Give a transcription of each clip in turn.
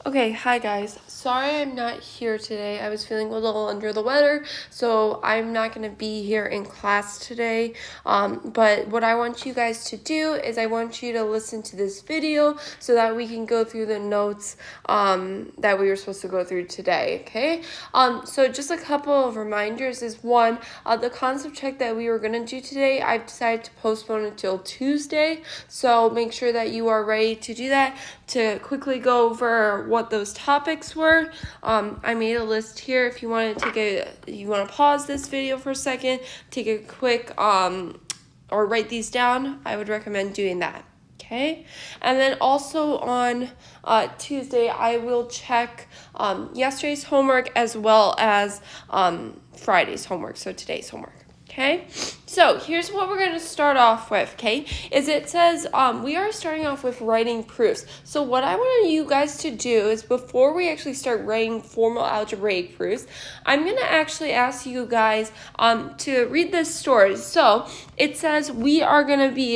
Okay, hi guys. Sorry I'm not here today. I was feeling a little under the weather, so I'm not going to be here in class today. But what I want you guys to do is I want you to listen to this video so that we can go through the notes that we were supposed to go through today, okay? So just a couple of reminders is one, the concept check that we were going to do today, I've decided to postpone until Tuesday, so make sure that you are ready to do that. To quickly go over what those topics were, I made a list here. If you want to pause this video for a second, take a quick or write these down, I would recommend doing that. Okay, and then also on Tuesday, I will check yesterday's homework as well as Friday's homework, so today's homework. Okay, so here's what we're going to start off with, okay, is it says we are starting off with writing proofs. So what I want you guys to do is before we actually start writing formal algebraic proofs, I'm going to actually ask you guys to read this story. So it says we are going to be,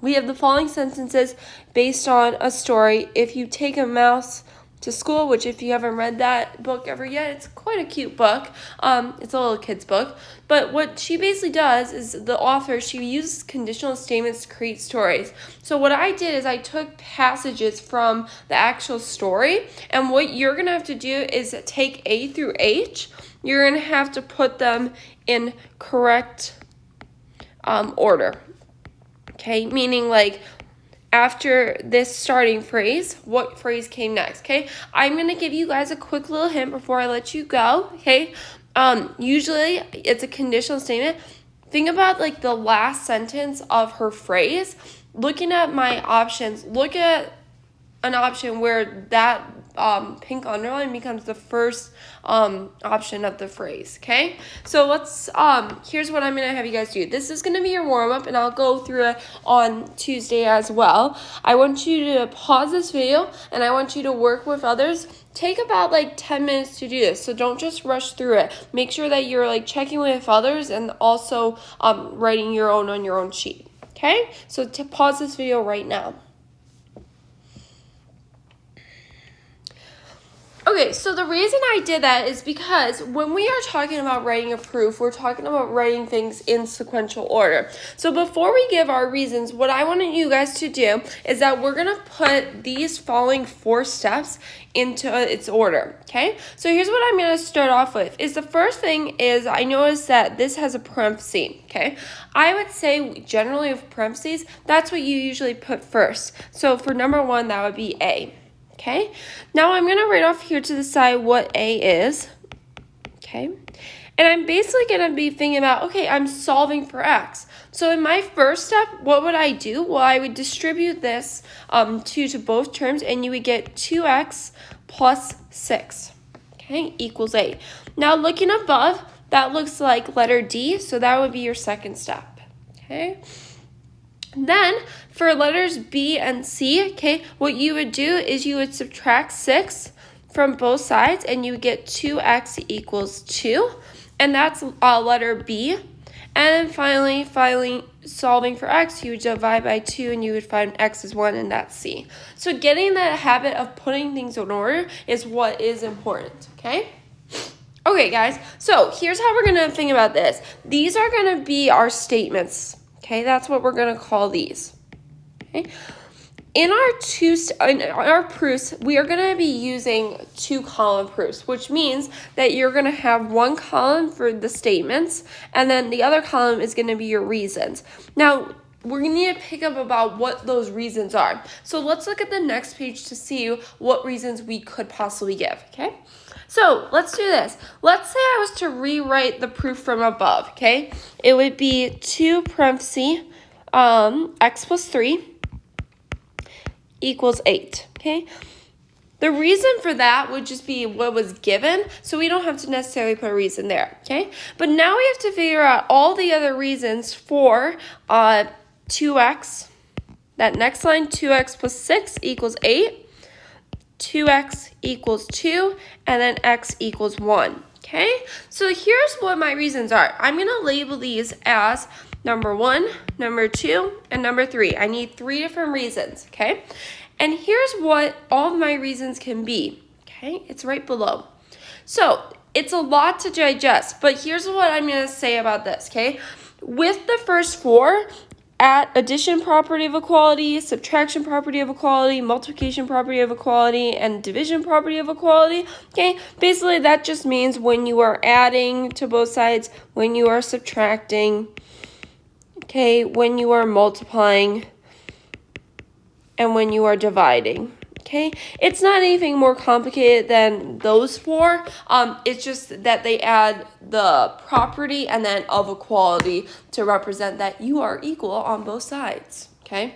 we have the following sentences based on a story. If you take a mouse to school, which if you haven't read that book ever yet, it's quite a cute book. It's a little kid's book. But what she basically does is the author, she uses conditional statements to create stories. So what I did is I took passages from the actual story, and what you're going to have to do is take A through H. You're going to have to put them in correct order. Okay, meaning like after this starting phrase, what phrase came next, okay? I'm going to give you guys a quick little hint before I let you go, okay? Usually, it's a conditional statement. Think about, like, the last sentence of her phrase. Looking at my options, look at an option where that pink underline becomes the first option of the phrase, okay? So let's, here's what I'm going to have you guys do. This is going to be your warm-up, and I'll go through it on Tuesday as well. I want you to pause this video, and I want you to work with others. Take about like 10 minutes to do this, so don't just rush through it. Make sure that you're like checking with others and also writing your own on your own sheet, okay? So to pause this video right now. Okay, so the reason I did that is because when we are talking about writing a proof, we're talking about writing things in sequential order. So before we give our reasons, what I wanted you guys to do is that we're going to put these following 4 steps into its order, okay? So here's what I'm going to start off with. Is the first thing is I noticed that this has a parenthesis, okay? I would say generally with parentheses, that's what you usually put first. So for number 1, that would be A. Okay, now I'm going to write off here to the side what A is, okay, and I'm basically going to be thinking about, okay, I'm solving for X. So in my first step, what would I do? Well, I would distribute this 2 to both terms, and you would get 2X plus 6, okay, equals 8. Now looking above, that looks like letter D, so that would be your second step, okay. Then, for letters B and C, okay, what you would do is you would subtract 6 from both sides, and you would get 2x equals 2, and that's letter B. And then finally, solving for x, you would divide by 2, and you would find x is 1, and that's C. So getting the habit of putting things in order is what is important, okay? Okay, guys, so here's how we're going to think about this. These are going to be our statements. Okay, that's what we're going to call these. Okay. In our proofs, we are going to be using 2-column proofs, which means that you're going to have one column for the statements, and then the other column is going to be your reasons. Now, we're going to need to pick up about what those reasons are. So let's look at the next page to see what reasons we could possibly give, okay? So let's do this. Let's say I was to rewrite the proof from above, okay? It would be 2 parentheses, x plus 3 equals 8, okay? The reason for that would just be what was given, so we don't have to necessarily put a reason there, okay? But now we have to figure out all the other reasons for 2x. That next line, 2x plus 6 equals 8. 2x equals 2, and then x equals 1, okay? So here's what my reasons are. I'm going to label these as number 1, number 2, and number 3. I need 3 different reasons, okay? And here's what all of my reasons can be, okay? It's right below. So it's a lot to digest, but here's what I'm going to say about this, okay? With the first four, at addition property of equality, subtraction property of equality, multiplication property of equality, and division property of equality, okay? Basically, that just means when you are adding to both sides, when you are subtracting, okay, when you are multiplying, and when you are dividing. Okay, it's not anything more complicated than those four. It's just that they add the property and then of equality to represent that you are equal on both sides. Okay,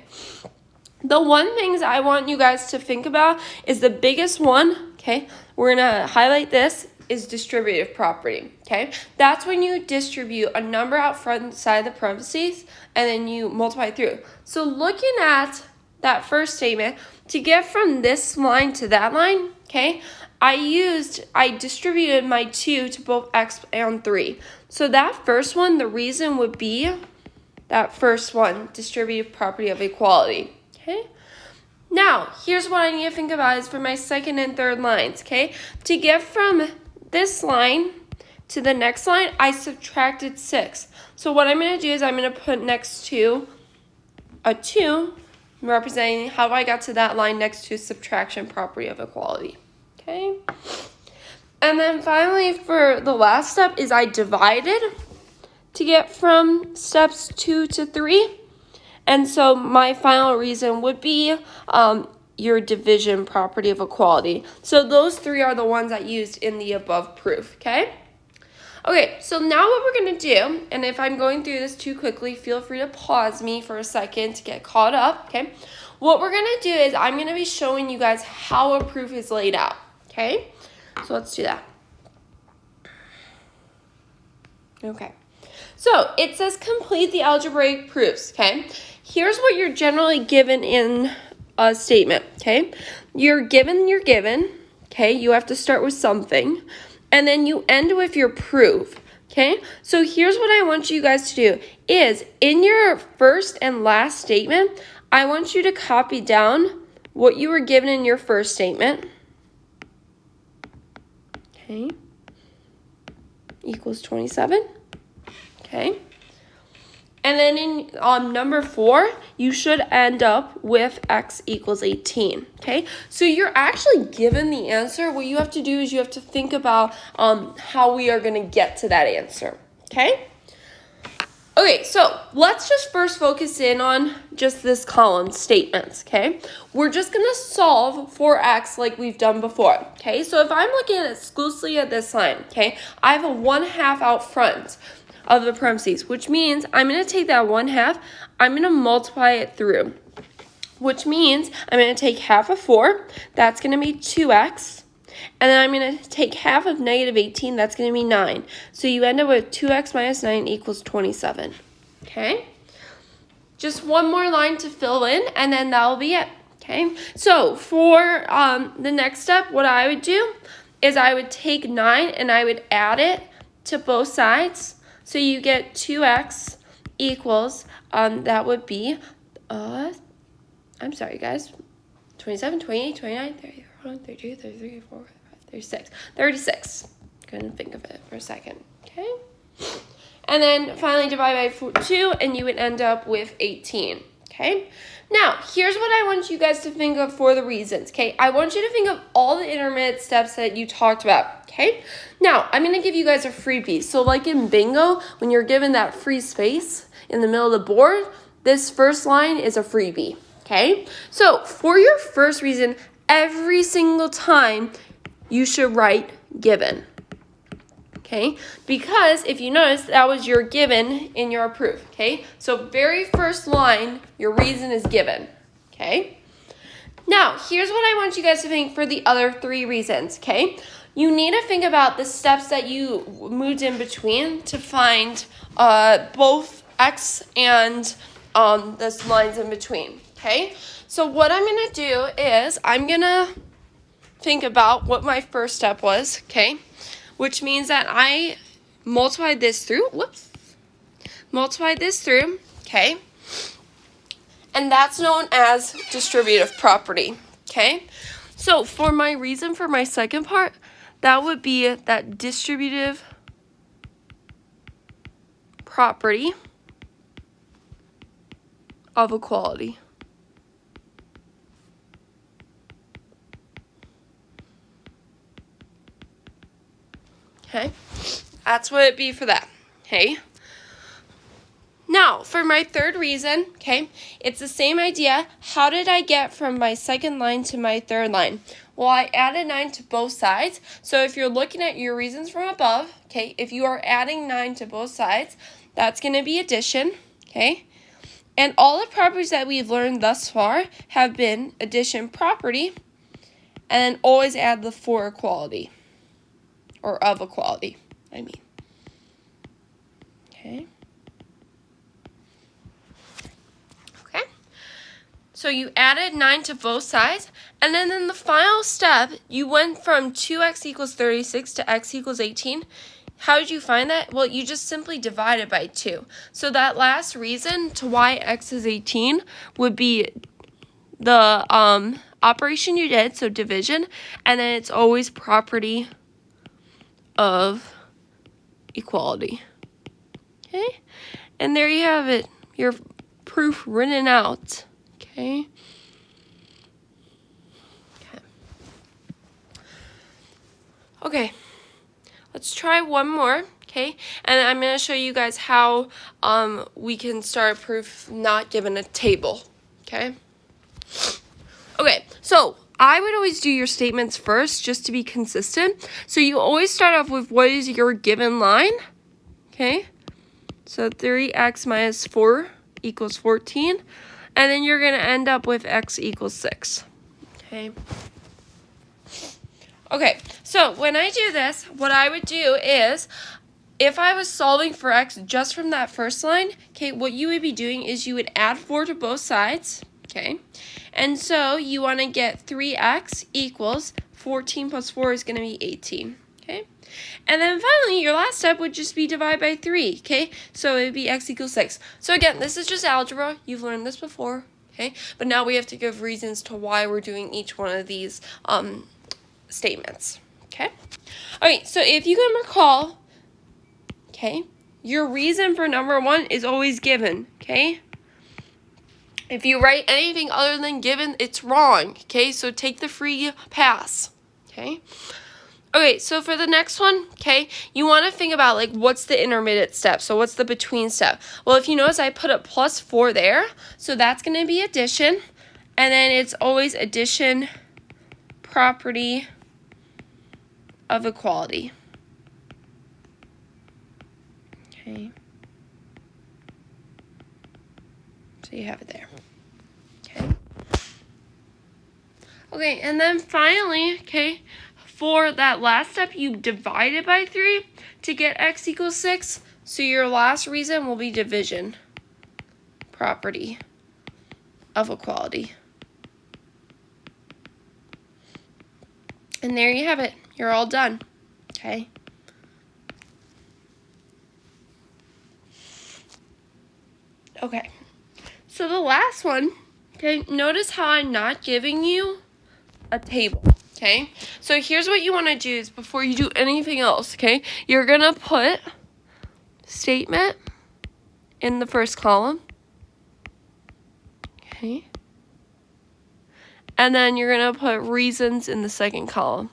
the one things I want you guys to think about is the biggest one. Okay, we're gonna highlight this is distributive property. Okay, that's when you distribute a number out front side of the parentheses and then you multiply through. So looking at that first statement, to get from this line to that line, okay, I distributed my 2 to both x and 3. So that first one, the reason would be that first one, distributive property of equality, okay? Now, here's what I need to think about is for my second and third lines, okay? To get from this line to the next line, I subtracted 6. So what I'm going to do is I'm going to put next to a 2, representing how I got to that line next to subtraction property of equality, okay? And then finally for the last step is I divided to get from steps 2 to 3. And so my final reason would be your division property of equality. So those three are the ones I used in the above proof, okay? Okay, so now what we're going to do, and if I'm going through this too quickly, feel free to pause me for a second to get caught up, okay? What we're going to do is I'm going to be showing you guys how a proof is laid out, okay? So let's do that. Okay, so it says complete the algebraic proofs, okay? Here's what you're generally given in a statement, okay? You're given, okay? You have to start with something. And then you end with your proof, okay? So here's what I want you guys to do is in your first and last statement, I want you to copy down what you were given in your first statement, okay? Equals 27, okay? And then in number 4, you should end up with x equals 18, okay? So you're actually given the answer. What you have to do is you have to think about how we are going to get to that answer, okay? Okay, so let's just first focus in on just this column, statements, okay? We're just going to solve for x like we've done before, okay? So if I'm looking exclusively at this line, okay, I have a 1/2 out front of the parentheses, which means I'm going to take that 1/2, I'm going to multiply it through, which means I'm going to take half of 4, that's going to be 2x, and then I'm going to take half of negative 18, that's going to be 9. So you end up with 2x minus 9 equals 27, okay? Just one more line to fill in, and then that'll be it, okay? So for the next step, what I would do is I would take 9 and I would add it to both sides. So you get 2x equals, that would be, I'm sorry guys, 27, 28, 29, 30, 31, 32, 33, 34, 35, 36, 36. Couldn't think of it for a second, okay? And then finally divide by 2, and you would end up with 18, okay? Now, here's what I want you guys to think of for the reasons, okay? I want you to think of all the intermediate steps that you talked about, okay? Now, I'm going to give you guys a freebie. So like in bingo, when you're given that free space in the middle of the board, this first line is a freebie, okay? So for your first reason, every single time you should write given, okay? Because if you notice, that was your given in your proof, okay? So very first line, your reason is given, okay? Now, here's what I want you guys to think for the other 3 reasons, okay? You need to think about the steps that you moved in between to find both x and the lines in between, okay? So what I'm going to do is I'm going to think about what my first step was, okay? Which means that I multiplied this through, okay? And that's known as distributive property, Okay, so for my reason for my second part, that would be that distributive property of equality. Okay, that's what it'd be for that. Okay. Now, for my third reason, okay, it's the same idea. How did I get from my second line to my third line? Well, I added 9 to both sides. So if you're looking at your reasons from above, okay, if you are adding 9 to both sides, that's going to be addition, okay? And all the properties that we've learned thus far have been addition property, and then always add the for equality, or of equality, I mean. Okay. So you added 9 to both sides, and then in the final step, you went from 2x equals 36 to x equals 18. How did you find that? Well, you just simply divided by 2. So that last reason to why x is 18 would be the operation you did, so division, and then it's always property of equality. Okay? And there you have it, your proof written out. Okay. Okay. Let's try one more. Okay. And I'm going to show you guys how we can start a proof not given a table. Okay. Okay. So I would always do your statements first just to be consistent. So you always start off with what is your given line. Okay. So 3x minus 4 equals 14. And then you're going to end up with x equals 6. Okay. Okay, so when I do this, what I would do is, if I was solving for x just from that first line, okay, what you would be doing is you would add 4 to both sides, okay? And so you want to get 3x equals 14 plus 4 is going to be 18, okay? And then finally, your last step would just be divide by 3, okay? So it would be x equals 6. So again, this is just algebra. You've learned this before, okay? But now we have to give reasons to why we're doing each one of these statements, okay? All right, so if you can recall, okay, your reason for number 1 is always given, okay? If you write anything other than given, it's wrong, okay? So take the free pass, okay? Okay, so for the next one, okay, you want to think about, like, what's the intermediate step? So what's the between step? Well, if you notice, I put a plus 4 there. So that's going to be addition. And then it's always addition property of equality. Okay. So you have it there. Okay. Okay, and then finally, okay, for that last step, you divide it by 3 to get x equals 6. So your last reason will be division property of equality. And there you have it. You're all done. Okay. Okay. So the last one, okay, notice how I'm not giving you a table. Okay, so here's what you want to do is before you do anything else, okay, you're going to put statement in the first column, okay, and then you're going to put reasons in the second column,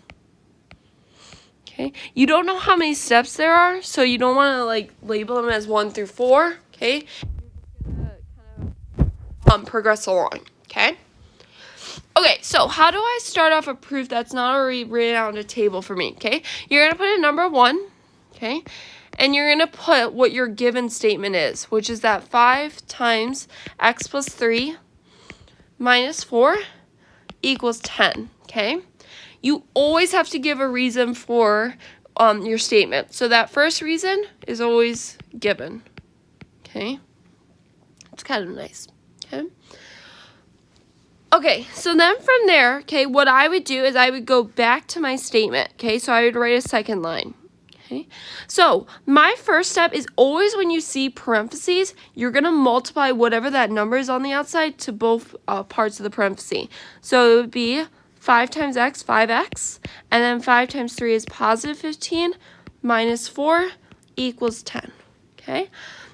okay. You don't know how many steps there are, so you don't want to, like, label them as 1 through 4, okay. You're just going to kind of progress along, okay. Okay, so how do I start off a proof that's not already written out on a table for me, okay? You're going to put in number 1, okay? And you're going to put what your given statement is, which is that 5 times x plus 3 minus 4 equals 10, okay? You always have to give a reason for your statement. So that first reason is always given, okay? It's kind of nice, okay? Okay, so then from there, okay, what I would do is I would go back to my statement, okay? So I would write a second line. Okay, so my first step is always when you see parentheses, you're going to multiply whatever that number is on the outside to both parts of the parenthesis. So it would be 5 times x, 5x, and then 5 times 3 is positive 15, minus 4 equals 10. Okay,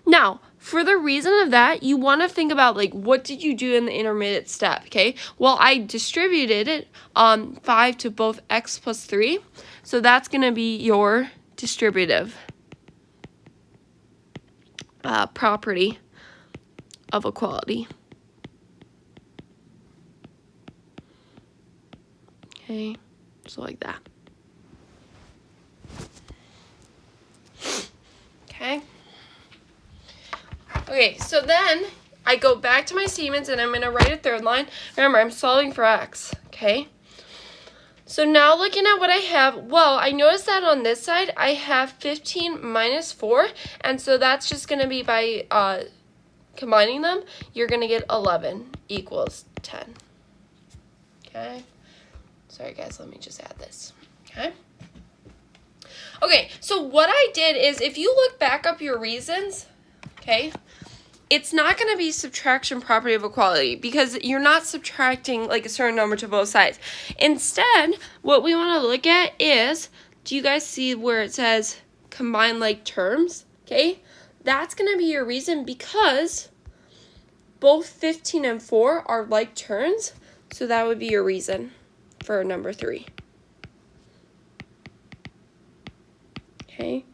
now for the reason of that, you want to think about like what did you do in the intermediate step, okay? Well, I distributed it 5 to both x plus 3, so that's going to be your distributive property of equality. Okay, so like that. Okay. Okay, so then I go back to my statements and I'm going to write a third line. Remember, I'm solving for x, okay? So now looking at what I have, well, I noticed that on this side I have 15 minus 4, and so that's just going to be by combining them, you're going to get 11 equals 10. Okay? Sorry guys, let me just add this. Okay? Okay, so what I did is if you look back up your reasons, okay, it's not going to be subtraction property of equality because you're not subtracting like a certain number to both sides. Instead, what we want to look at is, do you guys see where it says combine like terms? Okay, that's going to be your reason because both 15 and 4 are like terms, so that would be your reason for number 3. Okay.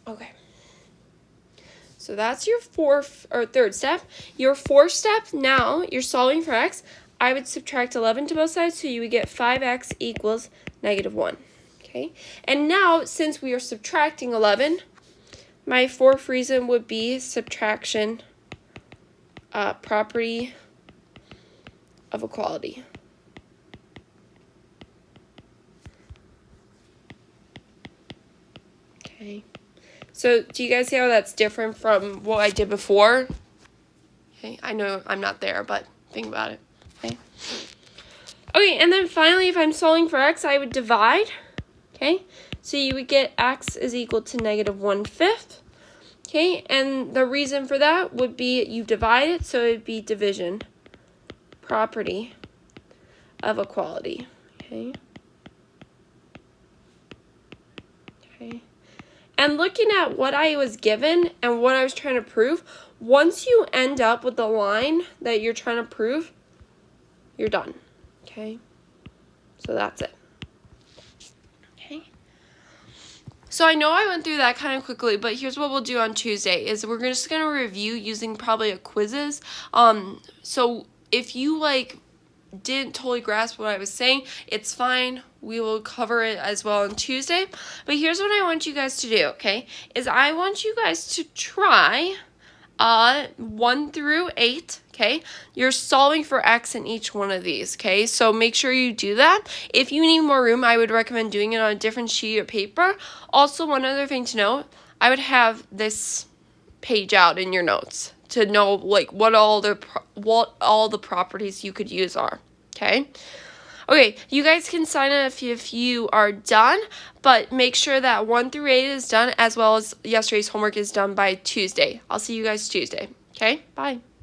Okay. So that's your third step. Your fourth step, now you're solving for x. I would subtract 11 to both sides, so you would get 5x equals negative 1. Okay, and now since we are subtracting 11, my fourth reason would be subtraction property of equality. Okay. So do you guys see how that's different from what I did before? Okay, I know I'm not there, but think about it. Okay. Okay, and then finally, if I'm solving for x, I would divide. Okay, so you would get x is equal to negative 1/5. Okay, and the reason for that would be you divide it, so it would be division property of equality. Okay. Okay. And looking at what I was given and what I was trying to prove, once you end up with the line that you're trying to prove, you're done. Okay? So that's it. Okay? So I know I went through that kind of quickly, but here's what we'll do on Tuesday is we're just going to review using probably a quizzes. So if you didn't totally grasp what I was saying, it's fine. We will cover it as well on Tuesday. But here's what I want you guys to do, okay? Is I want you guys to try 1 through 8, okay? You're solving for x in each one of these, okay? So make sure you do that. If you need more room, I would recommend doing it on a different sheet of paper. Also, one other thing to note, I would have this page out in your notes to know what all the properties you could use are, okay? Okay, you guys can sign up if you are done, but make sure that 1 through 8 is done as well as yesterday's homework is done by Tuesday. I'll see you guys Tuesday, okay? Bye.